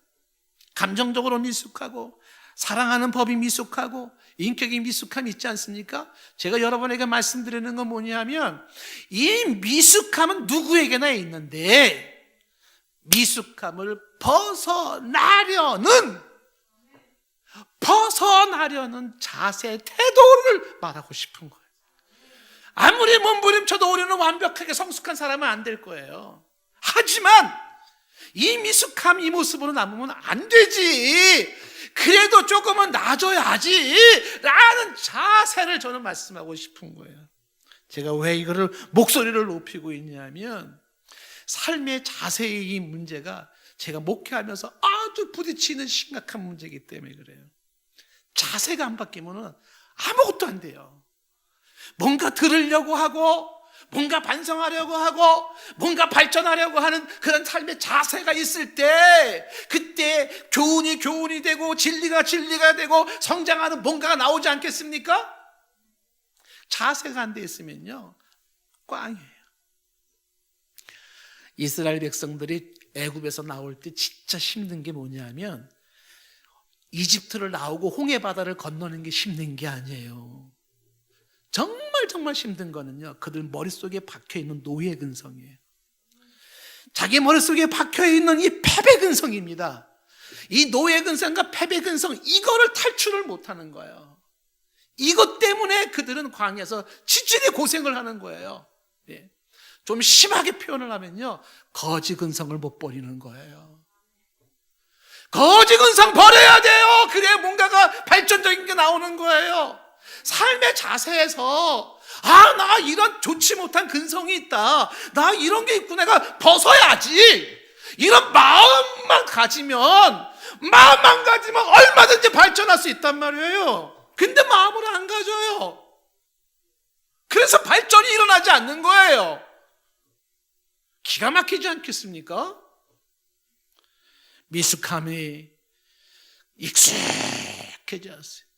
A: 감정적으로 미숙하고 사랑하는 법이 미숙하고 인격이 미숙함이 있지 않습니까? 제가 여러분에게 말씀드리는 건 뭐냐면 이 미숙함은 누구에게나 있는데 미숙함을 벗어나려는 자세, 태도를 말하고 싶은 거예요. 아무리 몸부림쳐도 우리는 완벽하게 성숙한 사람은 안 될 거예요. 하지만 이 미숙함, 이 모습으로 남으면 안 되지. 그래도 조금은 나아져야지 라는 자세를 저는 말씀하고 싶은 거예요. 제가 왜 이거를 목소리를 높이고 있냐면 삶의 자세의 이 문제가 제가 목회하면서 아주 부딪히는 심각한 문제이기 때문에 그래요. 자세가 안 바뀌면 아무것도 안 돼요. 뭔가 들으려고 하고 뭔가 반성하려고 하고 뭔가 발전하려고 하는 그런 삶의 자세가 있을 때 그때 교훈이 되고 진리가 되고 성장하는 뭔가가 나오지 않겠습니까? 자세가 안 돼 있으면요 꽝이에요. 이스라엘 백성들이 애굽에서 나올 때 진짜 힘든 게 뭐냐면 이집트를 나오고 홍해바다를 건너는 게 힘든 게 아니에요. 정말 힘든 거는요 그들 머릿속에 박혀있는 노예근성이에요. 자기 머릿속에 박혀있는 이 패배근성입니다. 이 노예근성과 패배근성 이거를 탈출을 못하는 거예요. 이것 때문에 그들은 광야에서 지질이 고생을 하는 거예요. 예. 좀 심하게 표현을 하면요 거지근성을 못 버리는 거예요. 거지근성 버려야 돼요. 그래야 뭔가가 발전적인 게 나오는 거예요. 삶의 자세에서 나 이런 좋지 못한 근성이 있다, 나 이런 게 있고 내가 벗어야지, 이런 마음만 가지면 얼마든지 발전할 수 있단 말이에요. 근데 마음을 안 가져요. 그래서 발전이 일어나지 않는 거예요. 기가 막히지 않겠습니까? 미숙함이 익숙해졌어요.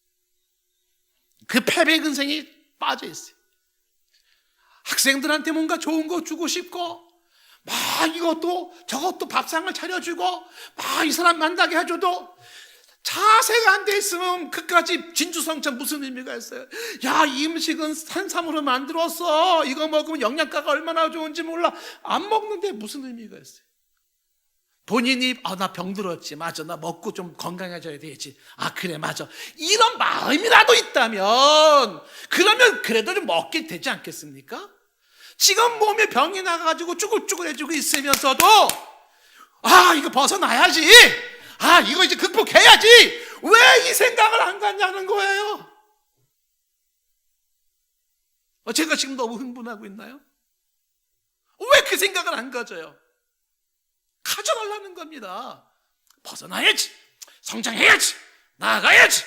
A: 그 패배 근성이 빠져 있어요. 학생들한테 뭔가 좋은 거 주고 싶고 막 이것도 저것도 밥상을 차려주고 막 이 사람 만나게 해줘도 자세가 안 돼 있으면 그까지 진주성찬 무슨 의미가 있어요? 야, 이 음식은 산삼으로 만들었어. 이거 먹으면 영양가가 얼마나 좋은지 몰라. 안 먹는데 무슨 의미가 있어요? 본인이 나 병들었지, 맞아, 나 먹고 좀 건강해져야 되지, 그래 맞아, 이런 마음이라도 있다면 그러면 그래도 좀 먹게 되지 않겠습니까? 지금 몸에 병이 나가지고 쭈글쭈글해지고 있으면서도 이거 벗어나야지, 이거 이제 극복해야지, 왜 이 생각을 안 갖냐는 거예요. 제가 지금 너무 흥분하고 있나요? 왜 그 생각을 안 가져요? 가져가려는 겁니다. 벗어나야지, 성장해야지, 나아가야지.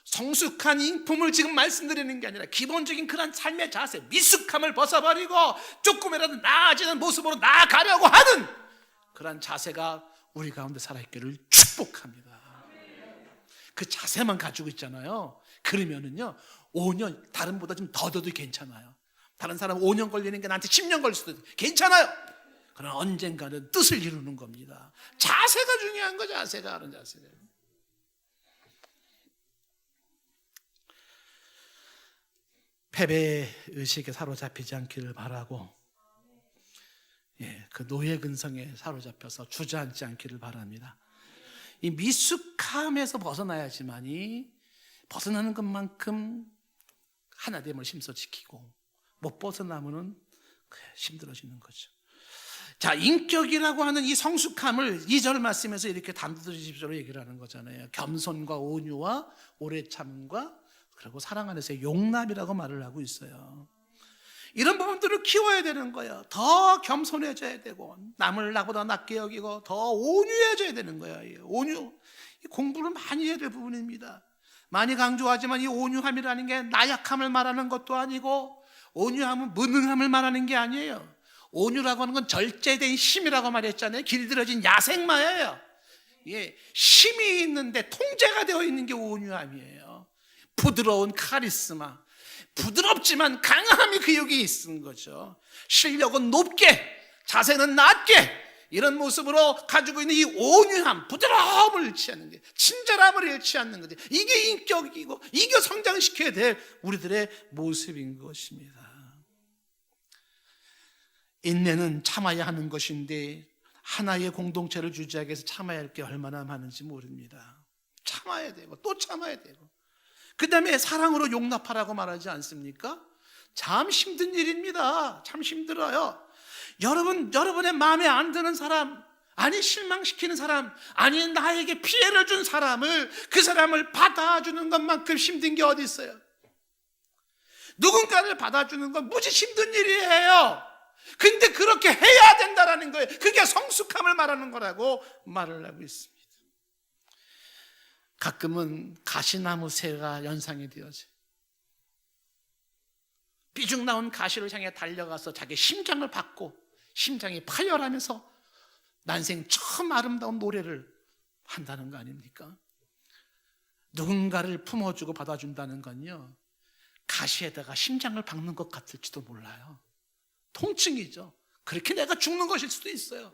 A: 성숙한 인품을 지금 말씀드리는 게 아니라 기본적인 그런 삶의 자세, 미숙함을 벗어버리고 조금이라도 나아지는 모습으로 나아가려고 하는 그런 자세가 우리 가운데 살아있기를 축복합니다. 그 자세만 가지고 있잖아요. 그러면은요 5년 다른 보다 좀 더뎌도 괜찮아요. 다른 사람 5년 걸리는 게 나한테 10년 걸릴 수도 있고 괜찮아요. 그러나 언젠가는 뜻을 이루는 겁니다. 자세가 중요한 거죠. 자세가 하는 자세가. 패배 의식에 사로잡히지 않기를 바라고, 그 노예 근성에 사로잡혀서 주저앉지 않기를 바랍니다. 이 미숙함에서 벗어나야지만이 벗어나는 것만큼 하나됨을 힘써 지키고 못 벗어나면은 힘들어지는 거죠. 자, 인격이라고 하는 이 성숙함을 2절 말씀에서 이렇게 단도직입적으로 얘기를 하는 거잖아요. 겸손과 온유와 오래 참과 그리고 사랑 안에서의 용납이라고 말을 하고 있어요. 이런 부분들을 키워야 되는 거예요. 더 겸손해져야 되고 남을 나보다 낮게 여기고 더 온유해져야 되는 거예요. 온유, 공부를 많이 해야 될 부분입니다. 많이 강조하지만 이 온유함이라는 게 나약함을 말하는 것도 아니고 온유함은 무능함을 말하는 게 아니에요. 온유라고 하는 건 절제된 힘이라고 말했잖아요. 길들여진 야생마예요. 힘이 있는데 통제가 되어 있는 게 온유함이에요. 부드러운 카리스마, 부드럽지만 강함이 그 여기 있는 거죠. 실력은 높게, 자세는 낮게, 이런 모습으로 가지고 있는 이 온유함, 부드러움을 잃지 않는 게, 친절함을 잃지 않는 거지. 이게 인격이고 이게 성장시켜야 될 우리들의 모습인 것입니다. 인내는 참아야 하는 것인데 하나의 공동체를 유지하기 위해서 참아야 할 게 얼마나 많은지 모릅니다. 참아야 되고 또 참아야 되고, 그 다음에 사랑으로 용납하라고 말하지 않습니까? 참 힘든 일입니다. 참 힘들어요. 여러분의 마음에 안 드는 사람, 아니 실망시키는 사람, 아니 나에게 피해를 준 사람을, 그 사람을 받아주는 것만큼 힘든 게 어디 있어요? 누군가를 받아주는 건 무지 힘든 일이에요. 근데 그렇게 해야 된다라는 거예요. 그게 성숙함을 말하는 거라고 말을 하고 있습니다. 가끔은 가시나무 새가 연상이 되어져요. 삐죽 나온 가시를 향해 달려가서 자기 심장을 받고 심장이 파열하면서 난생 처음 아름다운 노래를 한다는 거 아닙니까? 누군가를 품어주고 받아준다는 건요, 가시에다가 심장을 박는 것 같을지도 몰라요. 통증이죠. 그렇게 내가 죽는 것일 수도 있어요.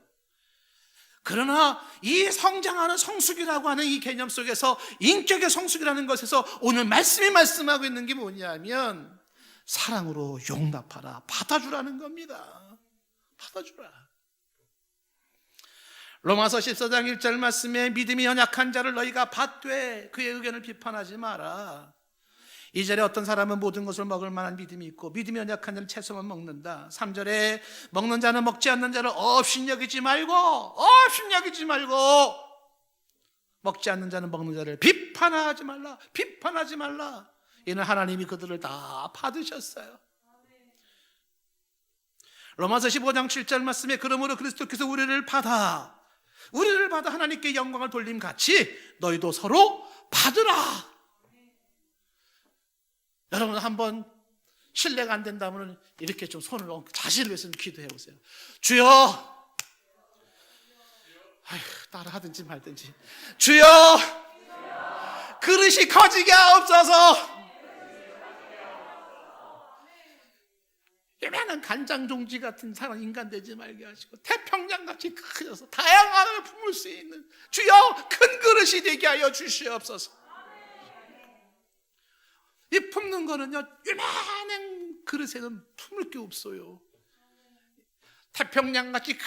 A: 그러나 이 성장하는 성숙이라고 하는 이 개념 속에서, 인격의 성숙이라는 것에서 오늘 말씀이 말씀하고 있는 게 뭐냐면 사랑으로 용납하라, 받아주라는 겁니다. 받아주라. 로마서 14장 1절 말씀에 믿음이 연약한 자를 너희가 받되 그의 의견을 비판하지 마라. 2절에 어떤 사람은 모든 것을 먹을 만한 믿음이 있고 믿음이 연약한 자는 채소만 먹는다. 3절에 먹는 자는 먹지 않는 자를 업신여기지 말고 먹지 않는 자는 먹는 자를 비판하지 말라. 이는 하나님이 그들을 다 받으셨어요. 로마서 15장 7절 말씀에 그러므로 그리스도께서 우리를 받아 하나님께 영광을 돌림같이 너희도 서로 받으라. 여러분 한번 신뢰가 안 된다면 이렇게 좀 손을 얹고 자신을 위해서 기도해 보세요. 주여, 따라 하든지 말든지, 주여, 그릇이 커지게 하옵소서. 요만한 간장종지 같은 사람 인간 되지 말게 하시고 태평양같이 크셔서 다양함을 품을 수 있는 주여, 큰 그릇이 되게 하여 주시옵소서. 이 품는 거는요, 요만한 그릇에는 품을 게 없어요. 태평양같이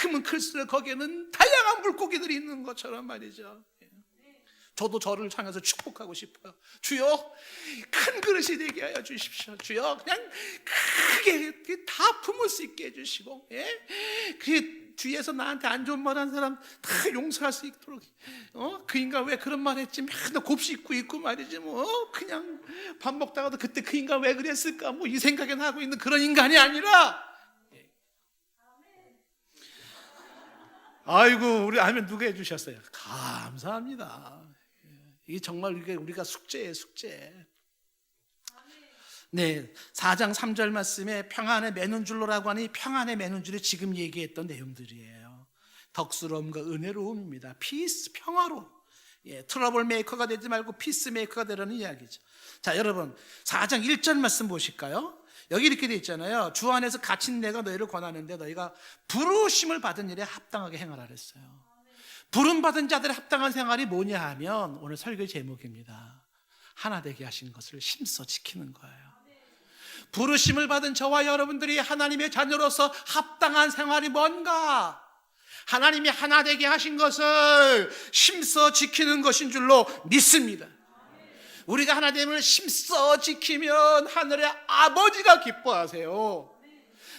A: 크면 클수록 거기에는 다양한 물고기들이 있는 것처럼 말이죠. 저도 저를 향해서 축복하고 싶어요. 주여, 큰 그릇이 되게 하여 주십시오. 주여, 그냥 크게 다 품을 수 있게 해주시고, 그 뒤에서 나한테 안 좋은 말 한 사람 다 용서할 수 있도록, 그 인간 왜 그런 말 했지? 맨날 곱씹고 있고 말이지, 그냥 밥 먹다가도 그때 그 인간 왜 그랬을까? 이 생각에 하고 있는 그런 인간이 아니라, 아이고, 우리 아멘 누가 해주셨어요? 감사합니다. 이게 정말 우리가 숙제예요, 숙제. 네, 4장 3절 말씀에 평안에 매는 줄로라고 하니 평안에 매는 줄이 지금 얘기했던 내용들이에요. 덕스러움과 은혜로움입니다. 피스, 평화로. 트러블 메이커가 되지 말고 피스 메이커가 되라는 이야기죠. 자, 여러분 4장 1절 말씀 보실까요? 여기 이렇게 돼 있잖아요. 주 안에서 갇힌 내가 너희를 권하는데 너희가 부르심을 받은 일에 합당하게 행하라 그랬어요. 부름받은 자들의 합당한 생활이 뭐냐 하면 오늘 설교 제목입니다. 하나 되게 하신 것을 힘써 지키는 거예요. 부르심을 받은 저와 여러분들이 하나님의 자녀로서 합당한 생활이 뭔가? 하나님이 하나 되게 하신 것을 힘써 지키는 것인 줄로 믿습니다. 우리가 하나님을 힘써 지키면 하늘의 아버지가 기뻐하세요.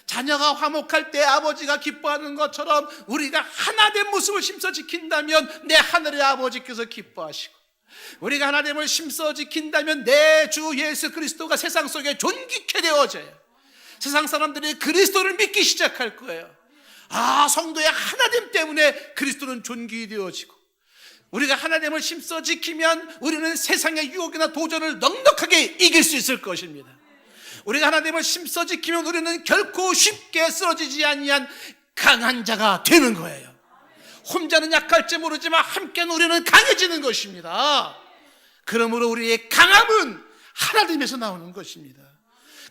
A: 자녀가 화목할 때 아버지가 기뻐하는 것처럼 우리가 하나된 모습을 힘써 지킨다면 내 하늘의 아버지께서 기뻐하시고, 우리가 하나님을 힘써 지킨다면 내 주 예수 그리스도가 세상 속에 존귀케 되어져요. 세상 사람들이 그리스도를 믿기 시작할 거예요. 성도의 하나됨 때문에 그리스도는 존귀되어지고, 우리가 하나님을 힘써 지키면 우리는 세상의 유혹이나 도전을 넉넉하게 이길 수 있을 것입니다. 우리가 하나님을 힘써 지키면 우리는 결코 쉽게 쓰러지지 아니한 강한 자가 되는 거예요. 혼자는 약할지 모르지만 함께는 우리는 강해지는 것입니다. 그러므로 우리의 강함은 하나님에서 나오는 것입니다.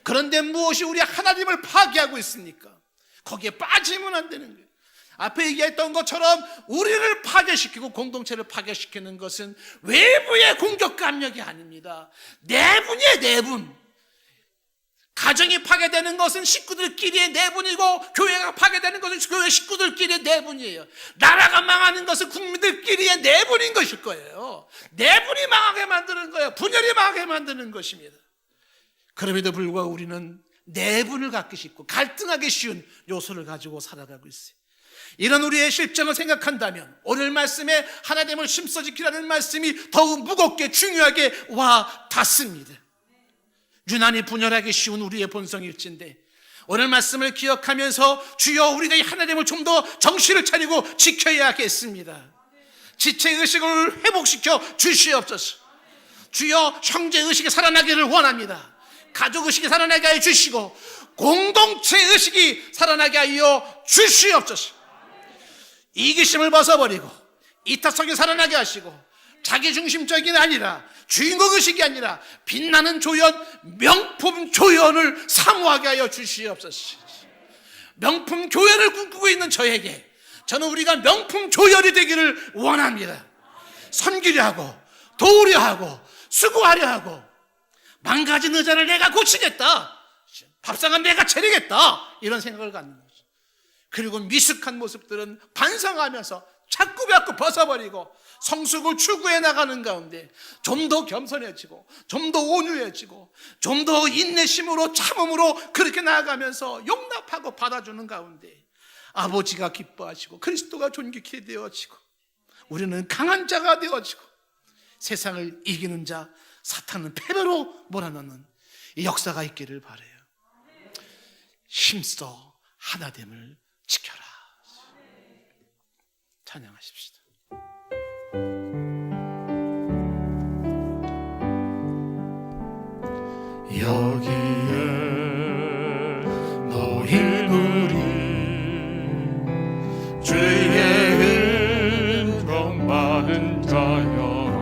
A: 그런데 무엇이 우리 하나님을 파괴하고 있습니까? 거기에 빠지면 안 되는 거예요. 앞에 얘기했던 것처럼 우리를 파괴시키고 공동체를 파괴시키는 것은 외부의 공격과 압력이 아닙니다. 내분이에요, 내분. 가정이 파괴되는 것은 식구들끼리의 내분이고, 교회가 파괴되는 것은 교회 식구들끼리의 내분이에요. 나라가 망하는 것은 국민들끼리의 내분인 것일 거예요. 내분이 망하게 만드는 거예요. 분열이 망하게 만드는 것입니다. 그럼에도 불구하고 우리는 내분을 갖기 쉽고 갈등하기 쉬운 요소를 가지고 살아가고 있어요. 이런 우리의 실정을 생각한다면 오늘 말씀에 하나됨을 심써 지키라는 말씀이 더욱 무겁게 중요하게 와 닿습니다. 유난히 분열하기 쉬운 우리의 본성일진데 오늘 말씀을 기억하면서 주여 우리가 이 하나됨을 좀 더 정신을 차리고 지켜야겠습니다. 지체의식을 회복시켜 주시옵소서. 주여 형제의식이 살아나기를 원합니다. 가족의식이 살아나게 하여 주시고 공동체의식이 살아나게 하여 주시옵소서. 이기심을 벗어버리고 이타성이 살아나게 하시고 자기중심적인 아니라 주인공의식이 아니라 빛나는 조연, 명품 조연을 사모하게 하여 주시옵소서. 명품 조연을 꿈꾸고 있는 저에게 저는 우리가 명품 조연이 되기를 원합니다. 섬기려 하고 도우려 하고 수고하려 하고 망가진 의자를 내가 고치겠다, 밥상은 내가 차리겠다, 이런 생각을 갖는 거죠. 그리고 미숙한 모습들은 반성하면서 자꾸자꾸 벗어버리고 성숙을 추구해 나가는 가운데 좀 더 겸손해지고 좀 더 온유해지고 좀 더 인내심으로 참음으로 그렇게 나아가면서 용납하고 받아주는 가운데 아버지가 기뻐하시고 그리스도가 존귀케 되어지고 우리는 강한 자가 되어지고 세상을 이기는 자, 사탄은 패배로 몰아넣는 이 역사가 있기를 바라요. 힘써 하나됨을 지켜라. 찬양하십시다.
B: 여기에 너희들이 죄의 은총 받은 자여라.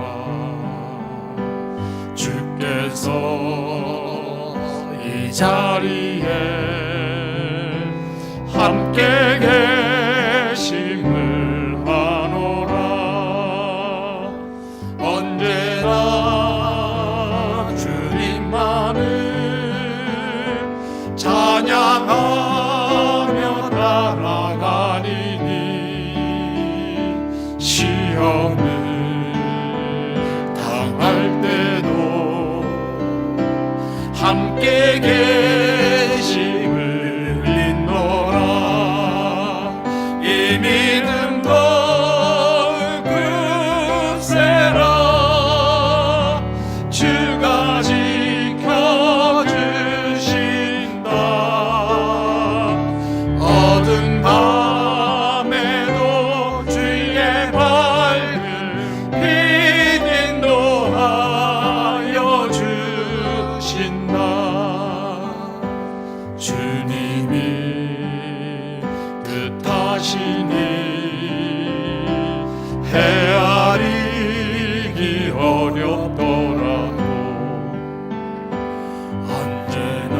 B: 주께서 이 자리에 함께 계심을 하노라. 언제나 주님만을 찬양하며 따라가리니 시험을 당할 때도 함께 계심을 믿노라. 이 믿음 더욱 굳세라. 주가 지켜주신다. 어두운 밤에도 주의 밝은 빛 인도하여 주신다. 주님이 뜻하시니 헤아리기 어렵더라도 언제나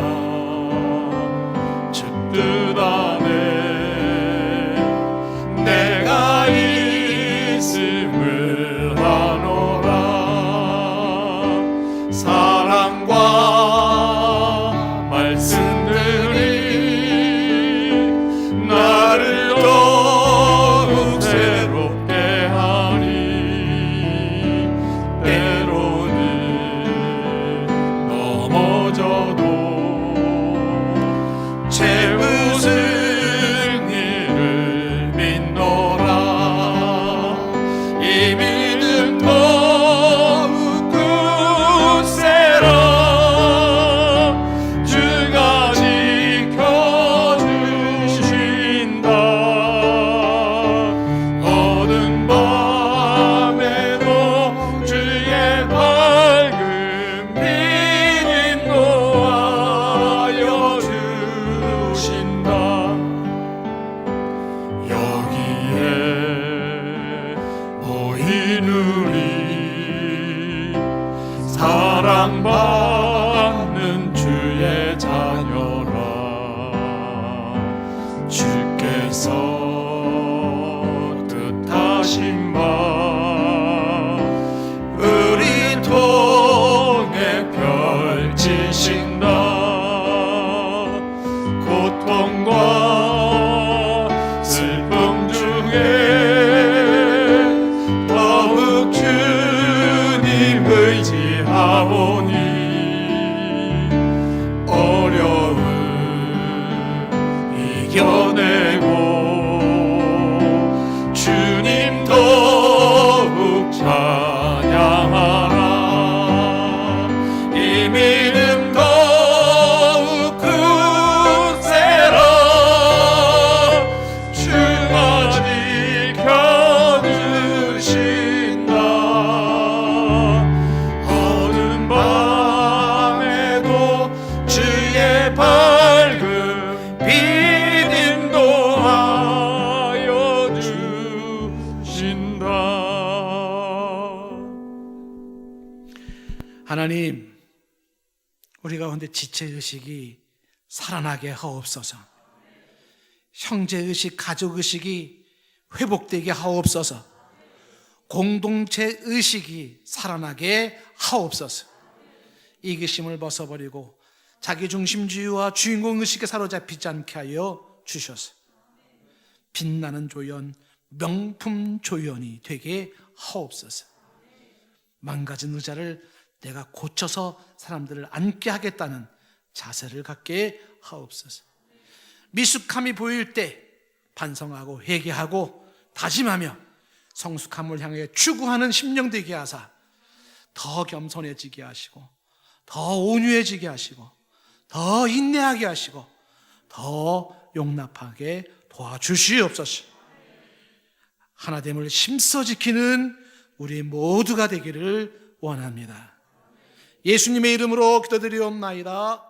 B: 주 뜻 안에 내가 있음을 하노라. 사랑과 말씀들이 나를 더욱 새롭게 하니 때로는 넘어져도 채우는 이를 믿노라. 이 믿음 더욱 굳세라. 주가 지켜주신다. 어두운 밤에도 주의 밝은 빛 인도하여 주신다. 여기에 모인 우리 사랑받는 주의 자녀라. 주께서 바 우리 통해 펼치신다. 고통과 슬픔 중에 더욱 주님 의지하오니 어려움 이겨내고 주님 더욱 찬양하라. 이 믿음 더욱 굳세라. 주가 지켜주신다. 어두운 밤에도 주의 밝은 빛 인도하여 주신다.
A: 하나님, 우리 가운데 지체의식이 살아나게 하옵소서. 형제의식, 가족의식이 회복되게 하옵소서. 공동체의식이 살아나게 하옵소서. 이기심을 벗어버리고 자기중심주의와 주인공의식에 사로잡히지 않게 하여 주셔서 빛나는 조연, 명품 조연이 되게 하옵소서. 망가진 의자를 내가 고쳐서 사람들을 앉게 하겠다는 자세를 갖게 하옵소서. 미숙함이 보일 때 반성하고 회개하고 다짐하며 성숙함을 향해 추구하는 심령 되게 하사 더 겸손해지게 하시고 더 온유해지게 하시고 더 인내하게 하시고 더 용납하게 도와주시옵소서. 하나됨을 힘써 지키는 우리 모두가 되기를 원합니다. 예수님의 이름으로 기도드리옵나이다.